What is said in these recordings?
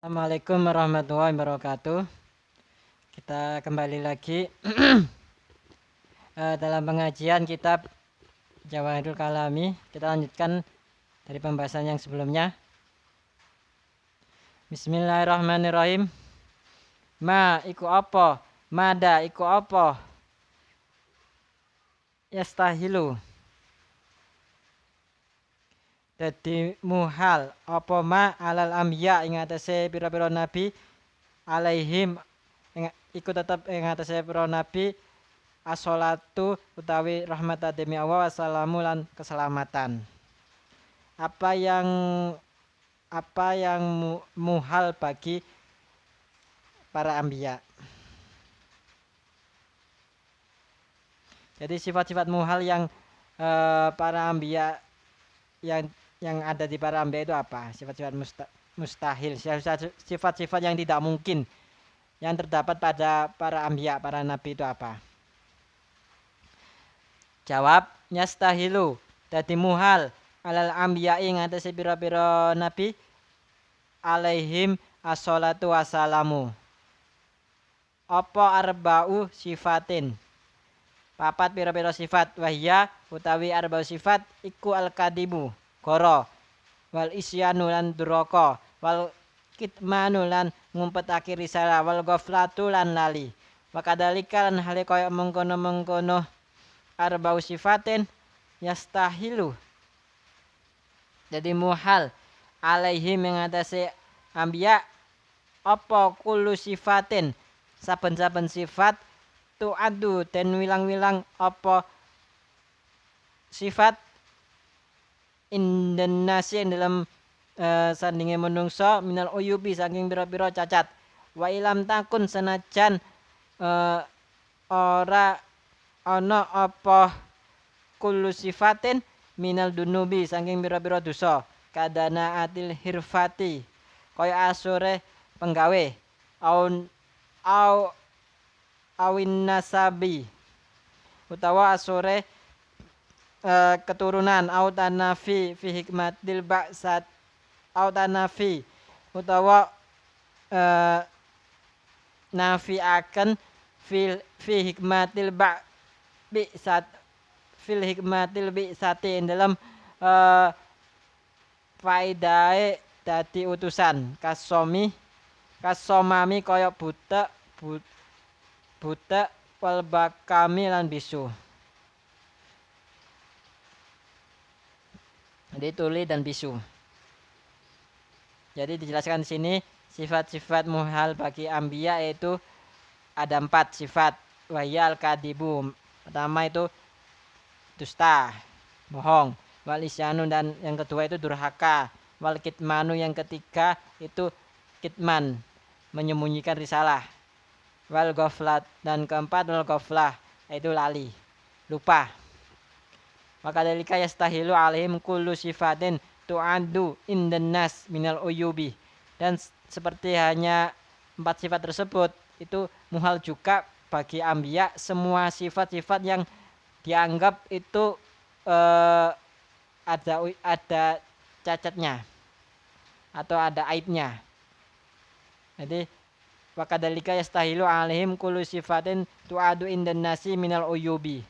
Assalamualaikum warahmatullahi wabarakatuh. Kita kembali lagi dalam pengajian kitab Jawahirul Kalami. Kita lanjutkan dari pembahasan yang sebelumnya. Bismillahirrahmanirrahim. Ma iku apa? Mada iku apa? Yastahilu. Dadi muhal apa ma alal ambiya ing atase pira-pira nabi alaihim iku tetep ing atase pira nabi as-sholatu utawi rahmat demi Allah wassalamu lan keselamatan. Apa yang muhal bagi para anbiya. Jadi sifat-sifat muhal yang para anbiya yang ada di para anbiya itu apa? Sifat-sifat mustahil, sifat-sifat yang tidak mungkin yang terdapat pada para anbiya, para nabi itu apa? Jawab, yastahilu dadi muhal alal anbiya ing atase pira-pira nabi alaihim as-sholatu wassalamu. Apa arba'u sifatin? Papat pira-pira sifat wahya utawi arba'u sifat iku al-kadibu goro wal isyanu lan duraka wal kitmanu lan ngumpetake risalah wal ghaflatu lan lali. Wa kadzalika lan hale kaya mengkono-mengkono arba'u sifatin yastahilu jadi muhal alaihi mengatasi anbiya apa kullu sifatin saben-saben sifat tu'addu dan wilang-wilang apa sifat indennasi dalam sandinge menungso minal uyubi saking pira-pira cacat wa ilam takun senajan ora ana apa kullu sifatin minal dunubi saking pira-pira dosa kadana atil hirfati kaya asure penggawe awin nasabi utawa asore keturunan au tanafi fi hikmatil ba'sat au tanafi utawa nafi akan fi hikmatil bi'sat fil hikmatil bi'sati dalam faidae dadi utusan kasomami kaya buta wal bakami lan bisu. Jadi tuli dan bisu. Jadi dijelaskan di sini sifat-sifat muhal bagi anbiya yaitu ada 4 sifat. Wahya al-kadibu. Pertama itu dusta, bohong. Wal isyanu dan yang kedua itu durhaka. Wal kitmanu yang ketiga itu kitman, menyembunyikan risalah. Wal ghaflat dan keempat wal ghaflah yaitu lali, lupa. Maka dalika yastahilu alaihim kullu sifatin tu'addu indannas minal uyubi. Dan seperti hanya 4 sifat tersebut itu muhal juga bagi anbiya semua sifat-sifat yang dianggap itu ada cacatnya atau ada aibnya. Jadi wakadalika yastahilu alaihim kullu sifatin tu'adu indannasi minal uyubi.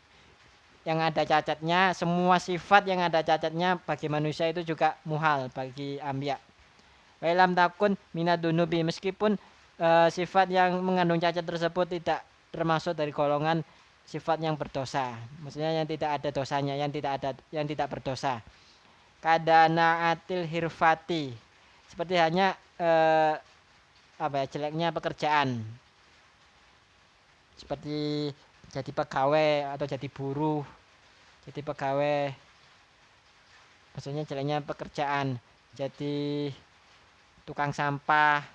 Yang ada cacatnya, semua sifat yang ada cacatnya bagi manusia itu juga muhal bagi anbiya. Wa lam takun minadunubi meskipun sifat yang mengandung cacat tersebut tidak termasuk dari golongan sifat yang berdosa. Maksudnya yang tidak ada dosanya, yang tidak berdosa. Kadana atil hirfati. Seperti hanya jeleknya pekerjaan. Seperti jadi pegawai atau jadi buruh. Jadi pegawai. Maksudnya jeleknya pekerjaan. Jadi tukang sampah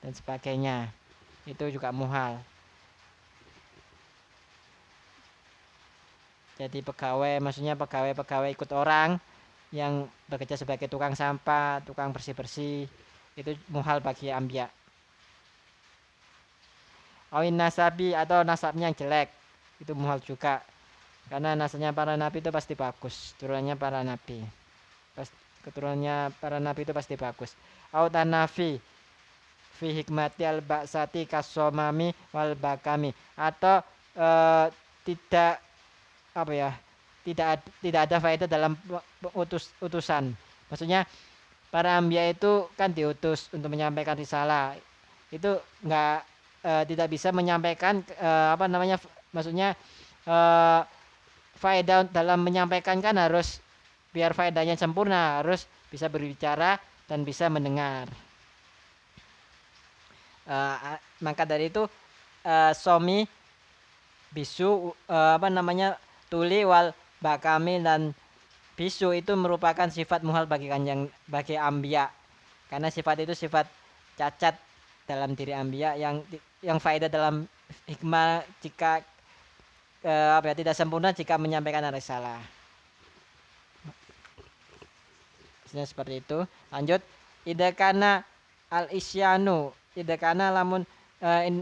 dan sebagainya. Itu juga muhal. Jadi pegawai, maksudnya pegawai ikut orang yang bekerja sebagai tukang sampah, tukang bersih-bersih, itu muhal bagi anbiya. Awin nasabi atau nasabnya yang jelek, itu muhal juga. Karena nasabnya para nabi itu pasti bagus, keturunannya para nabi itu pasti bagus. Au tanafi fi hikmati al ba'sati kasomami wal bakami, atau tidak apa ya, tidak ada faedah dalam utusan. Maksudnya para anbiya itu kan diutus untuk menyampaikan risalah, itu nggak tidak bisa menyampaikan apa namanya, maksudnya faedah dalam menyampaikan kan harus biar faedahnya sempurna harus bisa berbicara dan bisa mendengar. Maka dari itu somi bisu apa namanya tuli wal bakami dan bisu itu merupakan sifat muhal bagi bagi anbiya, karena sifat itu sifat cacat dalam diri anbiya yang faedah dalam hikmah jika apa ya, tidak sempurna jika menyampaikan risalah. Seperti itu. Lanjut, idakana al isyanu, idakana lamun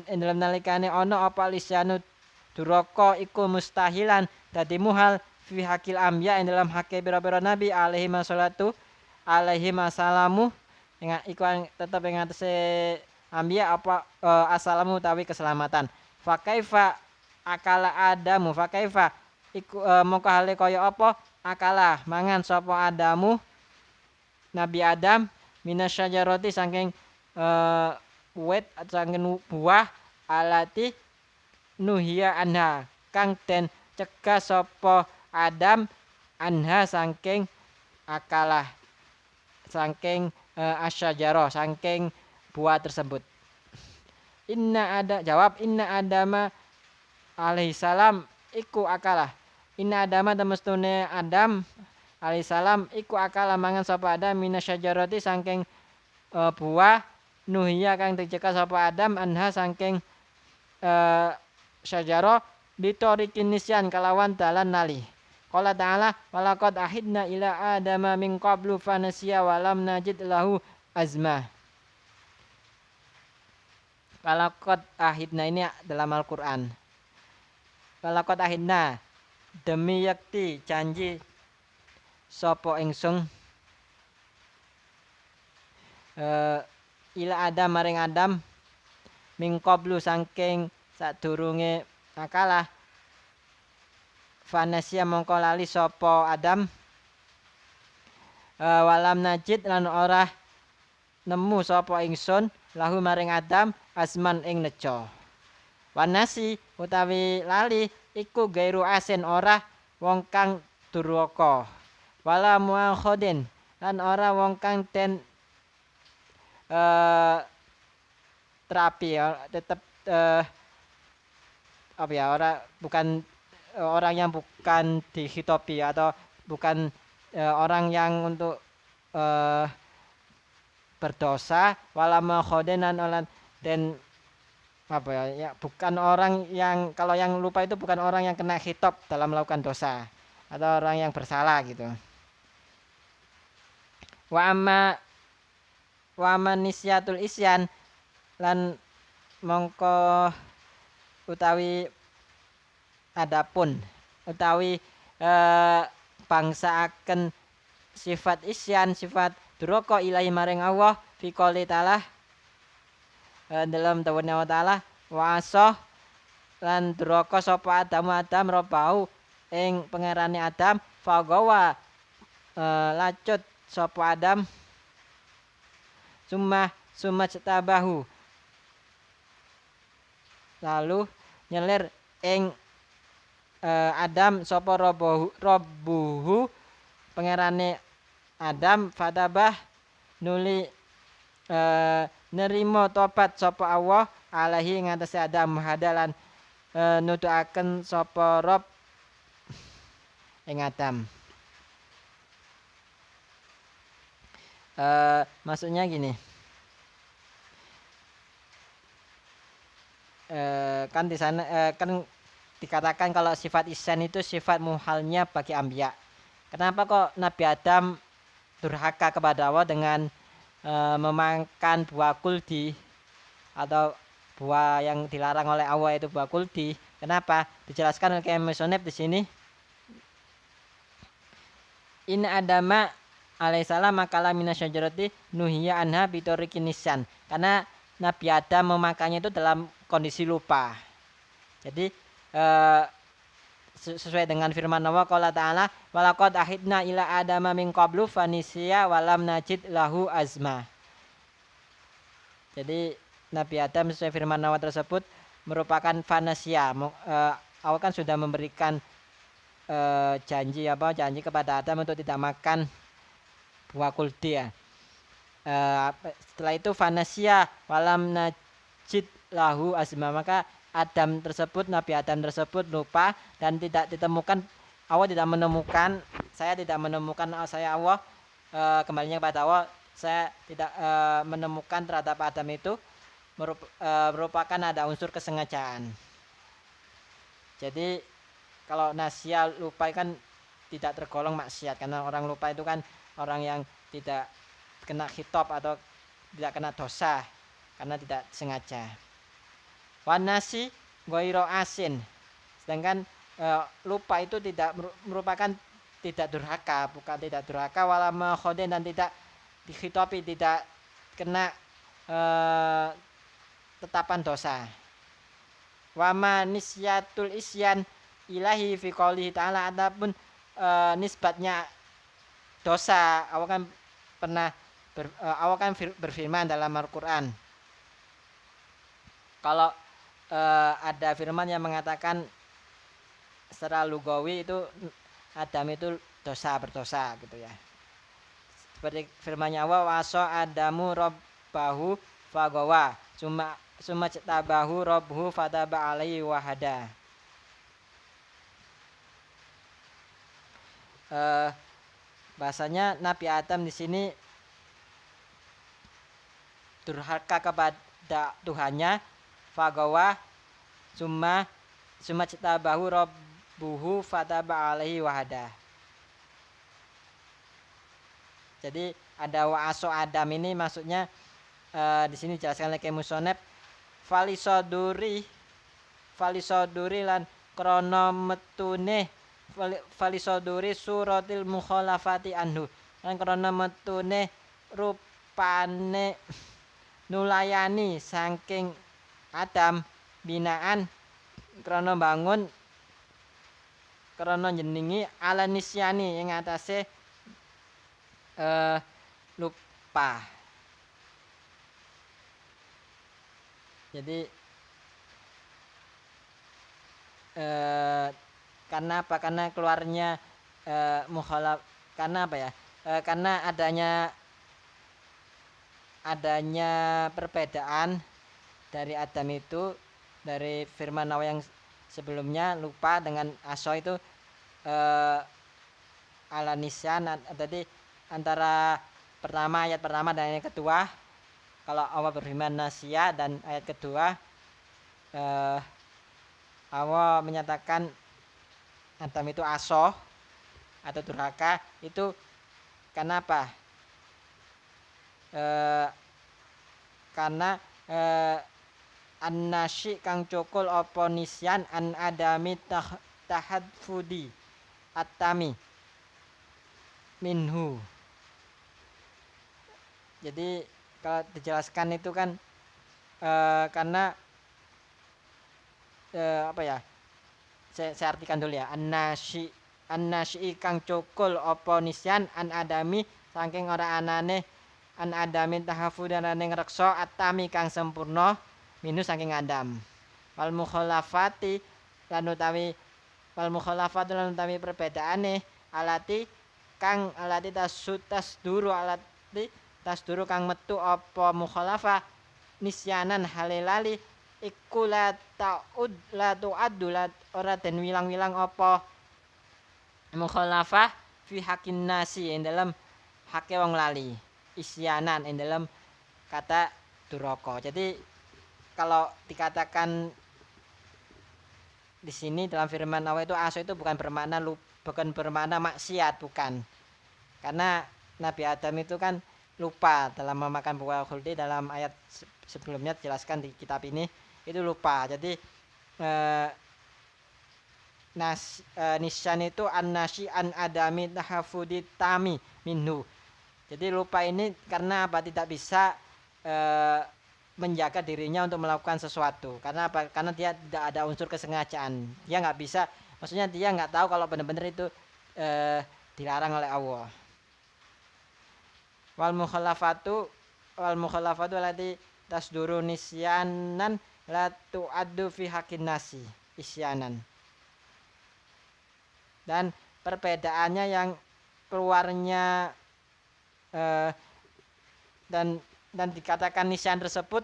dalam nalikane ono apa al isyanu duroko iku mustahilan dadi muhal fi hakil amya dalam hake biro-biro nabi alaihi masallatu alaihi masalamu iku tetep ing atase amya apa asalamu tawi keselamatan. Fa kaifa akala adamu, fa kaifa iku mongko hale kaya apa akala mangan sapa adamu Nabi Adam minasyajarati saking wit saking buah alati nuhia anha kang den cegah sapa Adam anha saking akalah saking asyajarah saking buah tersebut. Inna Adama alaihissalam iku akalah. Inna Adama temestune Adam alaihissalam iku akala mangan sapa Adam minasyajarati saking buah nuhia kang dicegah sapa Adam anha saking syajarah bitorikin nisyan kalawan dalan nali. Qala ta'ala walaqad ahidna ila adama min qablu fanasiya walam najid lahu azma. Walaqad ahidna ini dalam Al-Qur'an. Walaqad ahidna demi yakti janji sapa ingsun ila Adam maring Adam min qablu saking sadurunge akalah fanasya mongko lali sapa Adam walam najid lan ora nemu sapa ingsun lahu maring Adam asman ing nejo. Wanasi utawi lali iku gairu asen ora wong kang duraka wala muakhodin lan ora wong kang den terapi ya, tetap apa ya, bukan orang yang bukan dihitopi atau bukan orang yang untuk berdosa wala muakhodin dan apa ya, bukan orang yang kalau yang lupa itu bukan orang yang kena hitop dalam melakukan dosa atau orang yang bersalah gitu. Wa amma nisyatul isyan lan mongko utawi adapun utawi bangsa akan sifat isyan sifat duraka ilahi maring Allah fi qouli ta'ala dalam dawuhna wa ta'ala wa asoh lan duraka sapa Adam robau ing pangerane Adam fagawa lacut sapa Adam summa cetabahu lalu nyelir ing Adam sapa robbuhu pangerane Adam fatabah nuli nerimo tobat sapa Allah alaihi ngatasi Adam hadalan nuduhaken sapa Rob ing Adam. Maksudnya gini, kan di sana kan dikatakan kalau sifat ihsan itu sifat muhalnya bagi anbiya. Kenapa kok Nabi Adam durhaka kepada Allah dengan memakan buah kuldi atau buah yang dilarang oleh Allah itu buah kuldi? Kenapa? Dijelaskan oleh Musonef di sini. Inna Adama alaihissalam makala minasyajarati nuhiya anha bitorikin nisyan. Karena Nabi Adam memakannya itu dalam kondisi lupa. Jadi sesuai dengan firman Allah qala ta'ala walaqad ahidna ila adama min qablu fanisiya walam najid lahu azma. Jadi Nabi Adam sesuai firman Allah tersebut merupakan fanasia. Allah kan sudah memberikan janji kepada Adam untuk tidak makan buah kuldi ya. Setelah itu fanasia walam najid lahu azma, maka Nabi Adam tersebut lupa dan tidak ditemukan, Allah tidak menemukan, saya Allah kembalinya kepada Allah, saya tidak menemukan terhadap Adam itu merupakan ada unsur kesengajaan. Jadi kalau nasia lupa kan tidak tergolong maksiat, karena orang lupa itu kan orang yang tidak kena khitab atau tidak kena dosa karena tidak sengaja. Wanasi goiro asin, sedangkan lupa itu tidak merupakan tidak durhaka, bukan tidak durhaka, walama khoden, dan tidak dikhitabi, tidak kena tetapan dosa. Wama nisyatul isyan ilahi fi qoulihi ta'ala, adapun nisbatnya dosa, Allah kan berfirman dalam Al-Qur'an. Kalau ada firman yang mengatakan secara lugawi itu Adam itu berdosa gitu ya. Seperti firman Allah, waso Adamu rabbahu fagawa summa tabahu rabbuhu fataba alaihi wahada. Bahasanya Nabi Adam di sini durhaka kepada Tuhannya, fagawa summa tabahu rabbuhu fataba alaihi wahada. Jadi ada wa'aso Adam ini maksudnya di sini dijelaskan oleh musonep falisoduri lan krono metune falisoduri suratil mukhalafati anhu, lan krono metune rupane nulayani saking Adam binaan krono bangun krono jenengi ala nisyani yang atase lupa. Jadi karena apa? Karena keluarnya mukhalaf, karena apa ya? Karena adanya perbedaan dari Adam itu, dari firman Allah yang sebelumnya lupa dengan aso itu ala nisyan. Tadi antara ayat pertama dan ayat kedua, kalau Allah berfirman nasia, dan ayat kedua Allah menyatakan Adam itu aso atau durhaka, itu karena apa? Karena an-nasyi kang cukul apa nisyan an adami tahadfudi at-tami minhu. Jadi kalau dijelaskan itu kan karena apa ya? Saya artikan dulu ya. An-nasyi kang cukul apa nisyan an adami saking ora anane an adami tahaffudan ning reksa atami kang sempurna minus saking Adam. Wal mukhalafati lan utawi perbedaane alati tasduru kang metu apa mukhalafah nisyanan halilali iku la tu'addu ora den wilang-wilang apa mukhalafah fi hakin nasi ing dalam hake wong lali, isyanan ing dalam kata duraka. Jadi kalau dikatakan di sini dalam firman Allah itu aso itu bukan bermakna maksiat, bukan. Karena Nabi Adam itu kan lupa dalam memakan buah khuldi, dalam ayat sebelumnya dijelaskan di kitab ini itu lupa. Jadi nisyan itu an-nasyi an adami tahafudi tami minhu. Jadi lupa ini karena apa? Tidak bisa menjaga dirinya untuk melakukan sesuatu. Karena apa? Karena dia tidak ada unsur kesengajaan. Dia nggak bisa, maksudnya dia nggak tahu kalau benar-benar itu dilarang oleh Allah. Wal mukhalafatu allati tasduru nisyanan la tu'addu fi haqqin nasi isyanan. Dan perbedaannya yang keluarnya dan dikatakan nisyan tersebut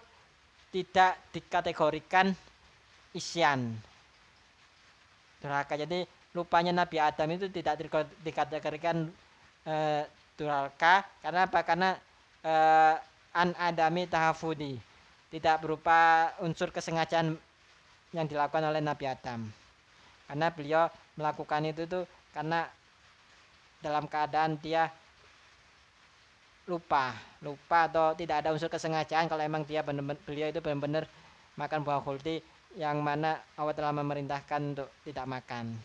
tidak dikategorikan isyan durhaka. Jadi lupanya Nabi Adam itu tidak dikategorikan durhaka. Karena apa? Karena an adami tahafudi, tidak berupa unsur kesengajaan yang dilakukan oleh Nabi Adam. Karena beliau melakukan itu tuh karena dalam keadaan dia lupa atau tidak ada unsur kesengajaan kalau emang dia beliau itu benar-benar makan buah khuldi yang mana Allah telah memerintahkan untuk tidak makan.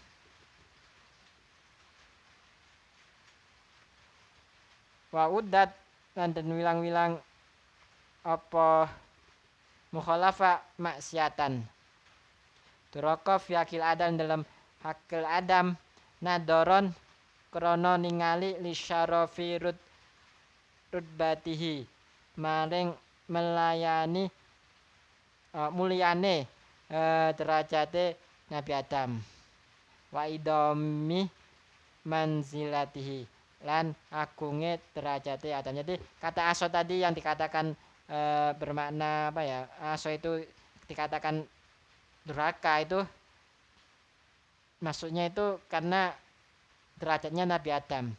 Wa uddat dan wilang-wilang apa mukhalafa maksiatan duraka fi akil adam dalam hakil adam nadoron krono ningali li syarafi rutbatihi maring melayani mulyane derajate Nabi Adam wa idomi manzilatihi lan agunge derajate Adam. Jadi kata aso tadi yang dikatakan bermakna apa ya, aso itu dikatakan durhaka itu maksudnya itu karena derajatnya Nabi Adam.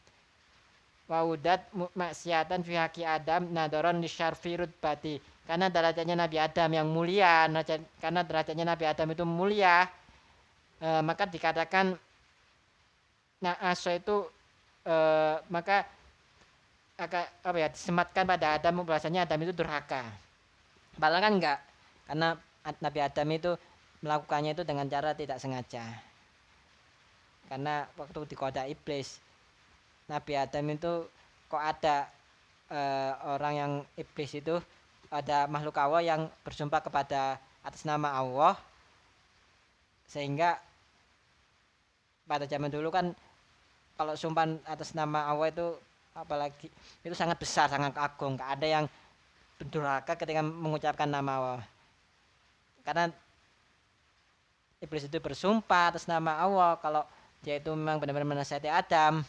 Waudat maksiatan fi haqi Adam nadoron li syarfi rutbati, karena derajatnya Nabi Adam yang mulia, karena derajatnya Nabi Adam itu mulia, maka dikatakan aso itu maka apa ya, disematkan pada Adam bahasanya Adam itu durhaka. Padahal kan enggak, karena Nabi Adam itu melakukannya itu dengan cara tidak sengaja. Karena waktu digoda iblis, Nabi Adam itu kok ada orang yang iblis itu, ada makhluk Allah yang bersumpah kepada atas nama Allah, sehingga pada zaman dulu kan kalau sumpah atas nama Allah itu apalagi itu sangat besar, sangat agung. Gak ada yang durhaka ketika mengucapkan nama Allah. Karena iblis itu bersumpah atas nama Allah kalau dia itu memang benar-benar menasihati Adam.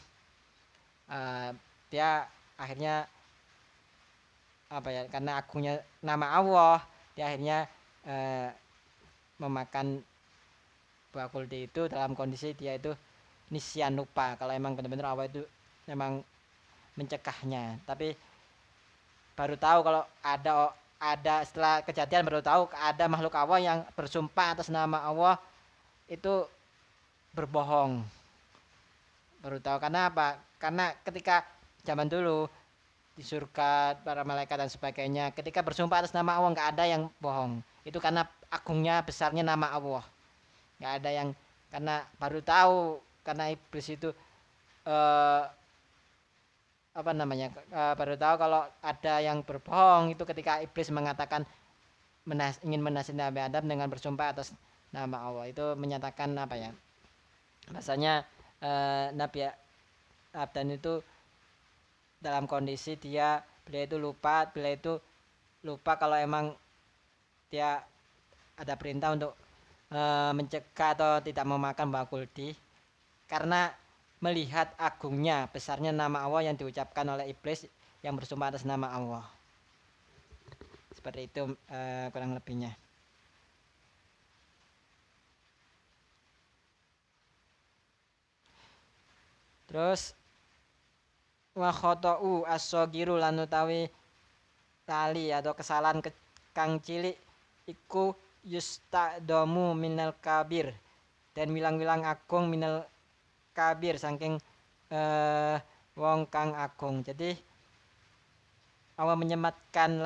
Dia akhirnya apa ya, karena agungnya nama Allah, dia akhirnya memakan buah khuldi itu dalam kondisi dia itu nisyan, lupa kalau emang benar-benar Allah itu memang mencegahnya. Tapi baru tahu kalau ada setelah kejadian, baru tahu ada makhluk Allah yang bersumpah atas nama Allah itu berbohong. Baru tahu. Karena apa? Karena ketika zaman dulu di surga para malaikat dan sebagainya, ketika bersumpah atas nama Allah nggak ada yang bohong. Itu karena agungnya besarnya nama Allah. Nggak ada yang, karena baru tahu, karena iblis itu apa namanya, baru tahu kalau ada yang berbohong itu ketika iblis mengatakan ingin menasihati Nabi Adam dengan bersumpah atas nama Allah. Itu menyatakan apa ya, rasanya Nabi Adam itu dalam kondisi beliau itu lupa kalau emang dia ada perintah untuk mencegah atau tidak memakan buah khuldi, karena melihat agungnya besarnya nama Allah yang diucapkan oleh iblis yang bersumpah atas nama Allah. Seperti itu kurang lebihnya. Terus wa khata'u as-saghiru lan utawi lali atau kesalahan kang cilik iku yusta'damu minal kabir, dan wilang-wilang agung minal kabir saking wong kang agung. Jadi Allah menyematkan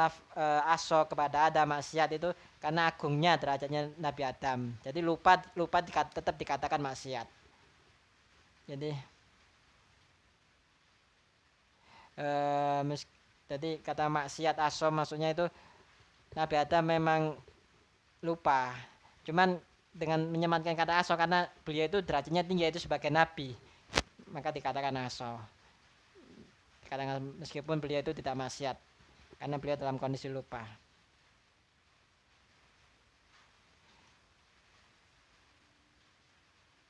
aso kepada Adam maksiat itu karena agungnya derajatnya Nabi Adam. Jadi lupa tetap dikatakan maksiat. Jadi jadi kata maksiat aso maksudnya itu Nabi Adam memang lupa. Cuman dengan menyematkan kata aso karena beliau itu derajatnya tinggi yaitu sebagai nabi, maka dikatakan aso. Kadang meskipun beliau itu tidak maksiat karena beliau dalam kondisi lupa.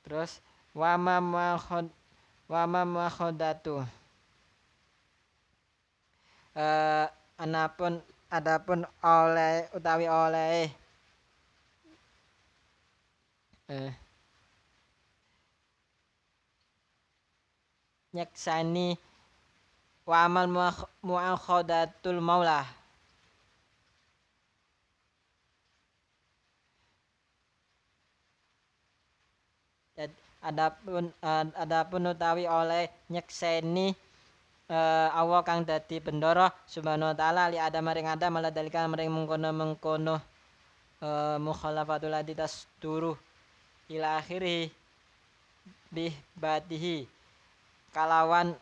Terus wama makhodatu adapun oleh utawi oleh nyeksani wa amal muakhodatul maulah. Adapun utawi oleh nyekseni Allah kang dadi bendoro subhanahu wa ta'ala li adam maring adam ala dalika maring mengkono mukhalafatul aditas turu ila akhiri bih batihi kalawan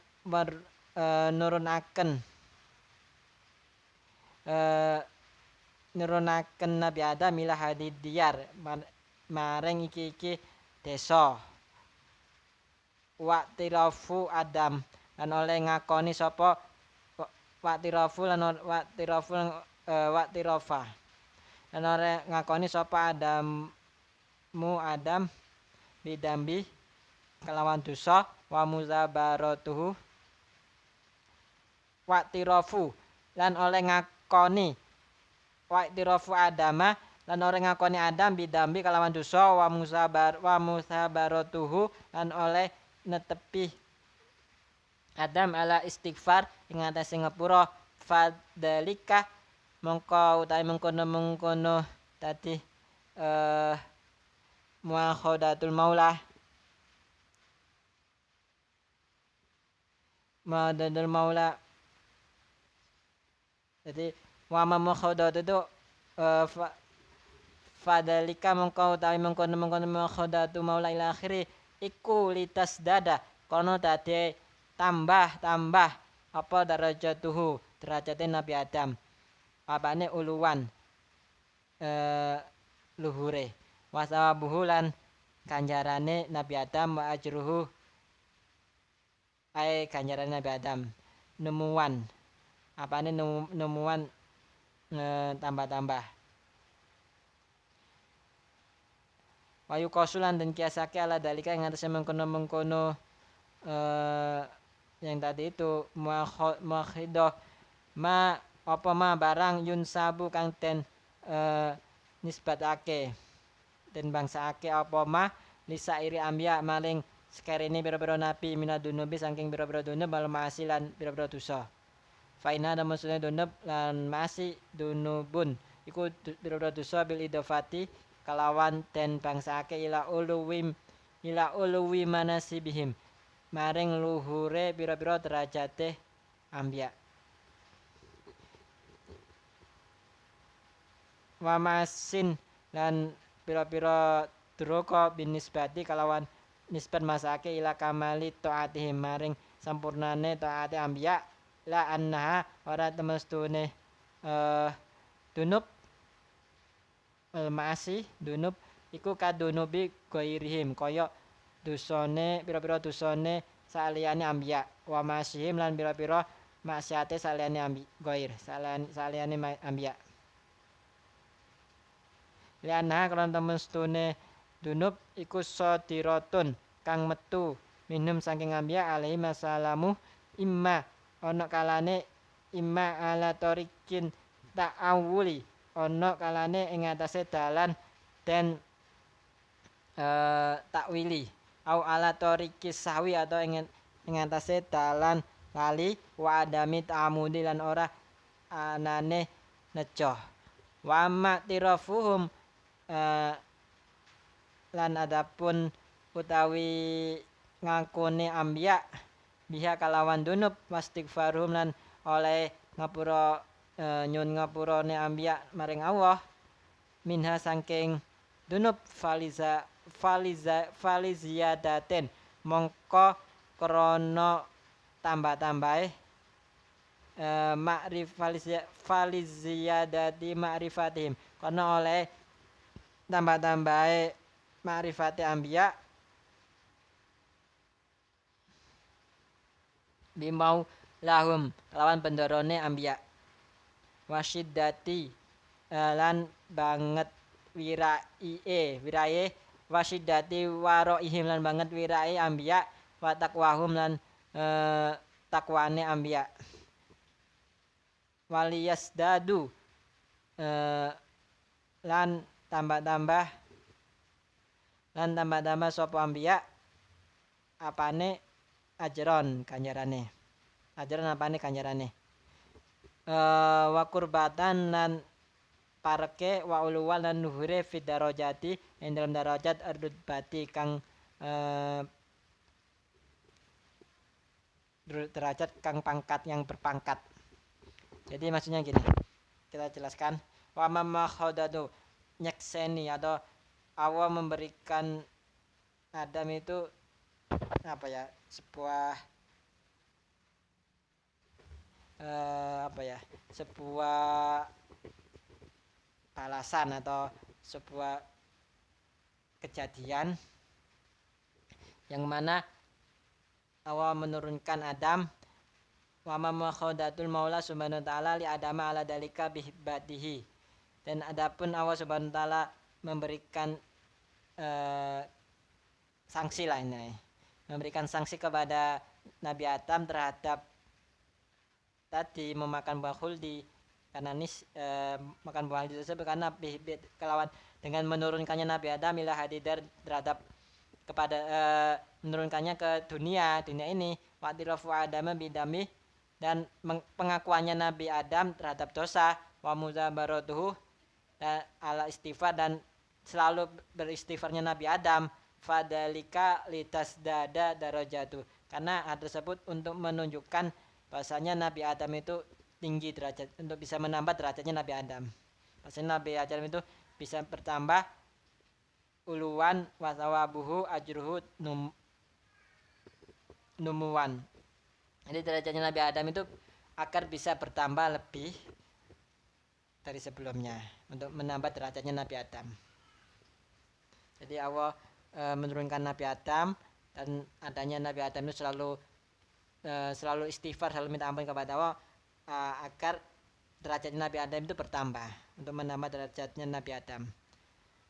nurunaken Nabi Adam ila hadid diyar maring iki desa wa tirafu Adam lan oleh ngakoni sapa wa tirafa lan oleh ngakoni sapa Adam bidambi kelawan dosa wa muzabaratuhu wa tirafu lan oleh ngakoni wa tirafu Adama lan oleh ngakoni Adam bidambi kelawan dosa wa musabaratuhu lan oleh netepi Adam ala istighfar ing atase ngapura fadhalika mongko utawi mengkono tadi muakhodatul maulah madadul maula. Jadi wa muakhodatu itu fadhalika mongko utawi mengkono muakhodatu maula ila akhiri iku litas dada kono dadi tambah apa darajatuhu derajate Nabi Adam apane uluwan luhure wasawabuhu lan ganjarane Nabi Adam wa ajruhu ai ganjarane Nabi Adam nemuan apane nemuan tambah wayu kosulan dan kiasake ala dalika yang atasnya mengkono yang tadi itu muakhidah ma apa ma barang yunsabu kang ten nisbatake den bangsake apa ma lisairi ambiya maling sekarene pira-pira nabi minadunubi saking pira-pira dunub wal maasilan pira-pira dosa faina ada maksudnya dunub lan masih dunubun iku pira-pira dosa bil idofati kalawan den bangsake ila uluwi manasibihim maring luhure pira-pira derajate ambiya wa masin lan pira-pira duraka binisbati kalawan nisbat masake ila kamali taatihim maring sampurnane taate ambiya la annaha ora temestune dunub maasi dunub iku kadunubi ghairihim kaya dosane pira-pira dosane saliyane ambiya wa masihim lan pira-pira maksiate saliyane ghair saliyane ambiya liana kan temestune dunub iku sadiratun kang metu minum saking ambiya alaihi masalamu imma ana kalane imma ala tarikin ta'awuli ana kalane ing atase dalan den takwili au ala tarikis sawi atau ing atase dalan lali wa adami ta'amudi lan ora anane nejo wa ma tirafuhum lan adapun utawi ngakune ambiya biha kalawan dunub wastighfaruhum lan oleh ngapura nyun ngapurane ambiya maring Allah minha saking dunub faliziyadaten mongko krana tambah-tambahe faliziyadati ma'rifatihim, karena oleh tambah-tambahe ma'rifati ambiya bimau lahum lawan bendorone ambiya wasyiddati lan banget wirae wasyiddati waroihim lan banget wirae ambiya wa taqwahum lan takwane ambiya waliyasdadu lan tambah-tambah sapa ambiya apane ajron kanjarane apane kanjarane wa kurbatan lan parke wa uluwan lan nuhure fid darajati ing dalam darajat ardubati kang derajat kang pangkat yang berpangkat. Jadi maksudnya gini, kita jelaskan wa mamakhodadu nyekseni atau Allah memberikan Adam itu apa ya, sebuah sebuah balasan atau sebuah kejadian yang mana Allah menurunkan Adam wa mamakhodatul maula subhanahu wa ta'ala li adama ala dalika bihibatihi, dan adapun Allah subhanahu wa ta'ala memberikan sanksi lah ini, memberikan sanksi kepada Nabi Adam terhadap tadi memakan buah khuldi, karena makan buah khuldi tersebut karena kelawan dengan menurunkannya Nabi Adam ila hadidar terhadap kepada menurunkannya ke dunia ini wa'tirafu adama bidami, dan pengakuannya Nabi Adam terhadap dosa wa muzabaratuhu dan ala istighfar, dan selalu beristighfarnya Nabi Adam fadalika litasdada darajatuh, karena hal tersebut untuk menunjukkan bahasanya Nabi Adam itu tinggi derajat, untuk bisa menambah derajatnya Nabi Adam. Bahasanya Nabi Adam itu bisa bertambah uluan wasawabuhu ajruhu numuwan. Jadi derajatnya Nabi Adam itu agar bisa bertambah lebih dari sebelumnya untuk menambah derajatnya Nabi Adam. Jadi Allah menurunkan Nabi Adam, dan adanya Nabi Adam itu selalu istighfar, selalu minta ampun kepada Allah agar derajatnya Nabi Adam itu bertambah, untuk menambah derajatnya Nabi Adam.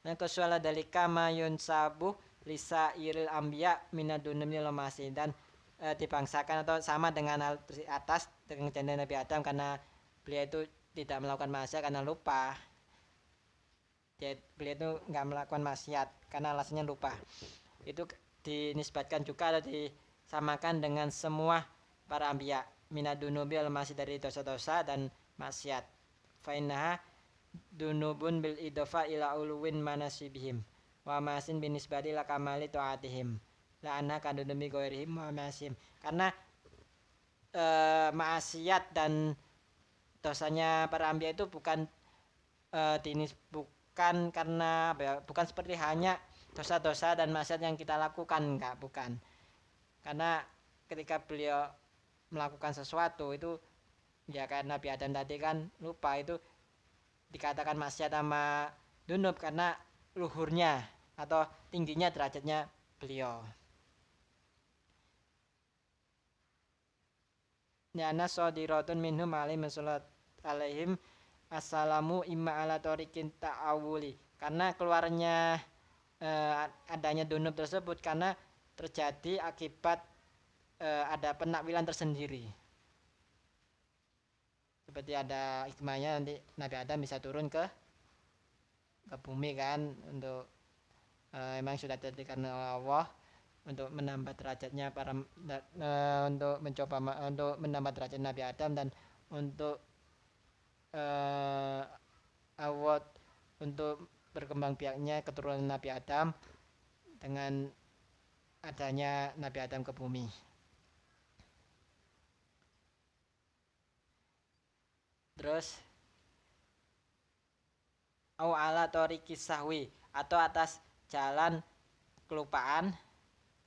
Nah, kesuala dalika mayun sabu lisa iril ambiya minadunumil masih, dan dibangsakan atau sama dengan hal atas dengan kejadian Nabi Adam, karena beliau itu tidak melakukan maksiat karena lupa. Beliau itu nggak melakukan maksiat karena alasannya lupa. Itu dinisbatkan juga atau disamakan dengan semua para ambiya minadunubi masih dari dosa-dosa dan maksiat. Fainaha dunubun bil idofa ila uluwin manasibihim wa masin binisbati la kamali taatihim la anna kadunubi goirihim wa masim, karena maksiat dan dosanya para ambiya itu bukan bukan karena bukan seperti hanya dosa-dosa dan maksiat yang kita lakukan, bukan. Karena ketika beliau melakukan sesuatu itu ya kayak Nabi Adam tadi kan lupa, itu dikatakan maksiat sama dunub karena luhurnya atau tingginya derajatnya beliau. Yana sodiratun minhum alaihim salat alaihim assalamu imma ala tariqin ta'awuli, karena keluarnya adanya dunub tersebut karena terjadi akibat ada penakwilan tersendiri. Seperti ada hikmahnya nanti Nabi Adam bisa turun ke bumi kan, untuk memang sudah ditentukan oleh Allah untuk menambah derajatnya untuk mencoba untuk menambah derajat Nabi Adam, dan untuk awal untuk berkembang biaknya keturunan Nabi Adam dengan adanya Nabi Adam ke bumi. Terus au ala tariqis sahwi, atau atas jalan kelupaan,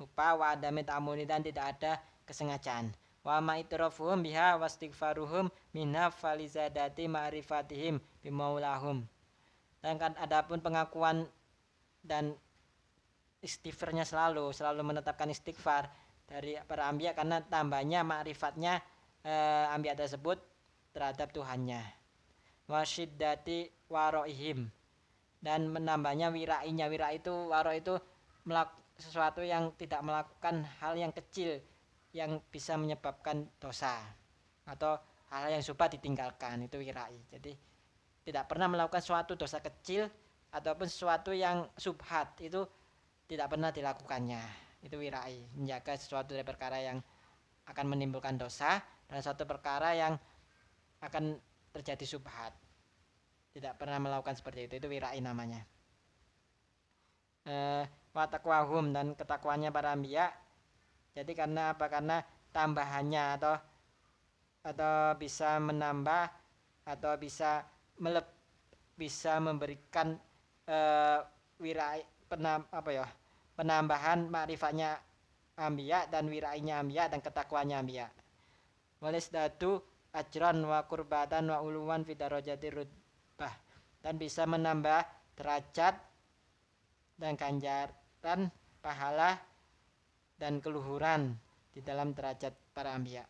lupa wa adami ta'amuni, dan tidak ada kesengajaan. wa ma itrafuhum biha wastighfaruhum minha falizadati ma'rifatihim bimaulahum. Dan kan adapun pengakuan dan istighfarnya selalu menetapkan istighfar dari para anbiya karena tambahnya ma'rifatnya anbiya tersebut terhadap Tuhannya. Wasyiddati waroihim, dan menambahnya wirainya. Wira itu waro itu sesuatu yang tidak melakukan hal yang kecil yang bisa menyebabkan dosa atau hal yang subhat ditinggalkan, itu wirai. Jadi tidak pernah melakukan suatu dosa kecil ataupun sesuatu yang subhat, itu tidak pernah dilakukannya. Itu wirai, menjaga sesuatu dari perkara yang akan menimbulkan dosa dan suatu perkara yang akan terjadi subhat. Tidak pernah melakukan seperti itu wirai namanya. Wa taqwahum, dan ketakwanya para anbiya. Jadi karena apa? Karena tambahannya atau bisa menambah atau bisa memberikan wirai penambahan ma'rifatnya anbiya dan wirainya anbiya dan ketakwanya anbiya. Walisdatu ajran wa kurbatan wa uluwan fi darajati rutbah, dan bisa menambah derajat dan ganjaran, pahala dan keluhuran di dalam derajat para anbiya.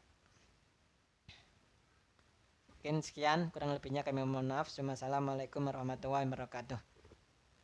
Mungkin sekian, kurang lebihnya kami mohon maaf. Wassalamualaikum warahmatullahi wabarakatuh.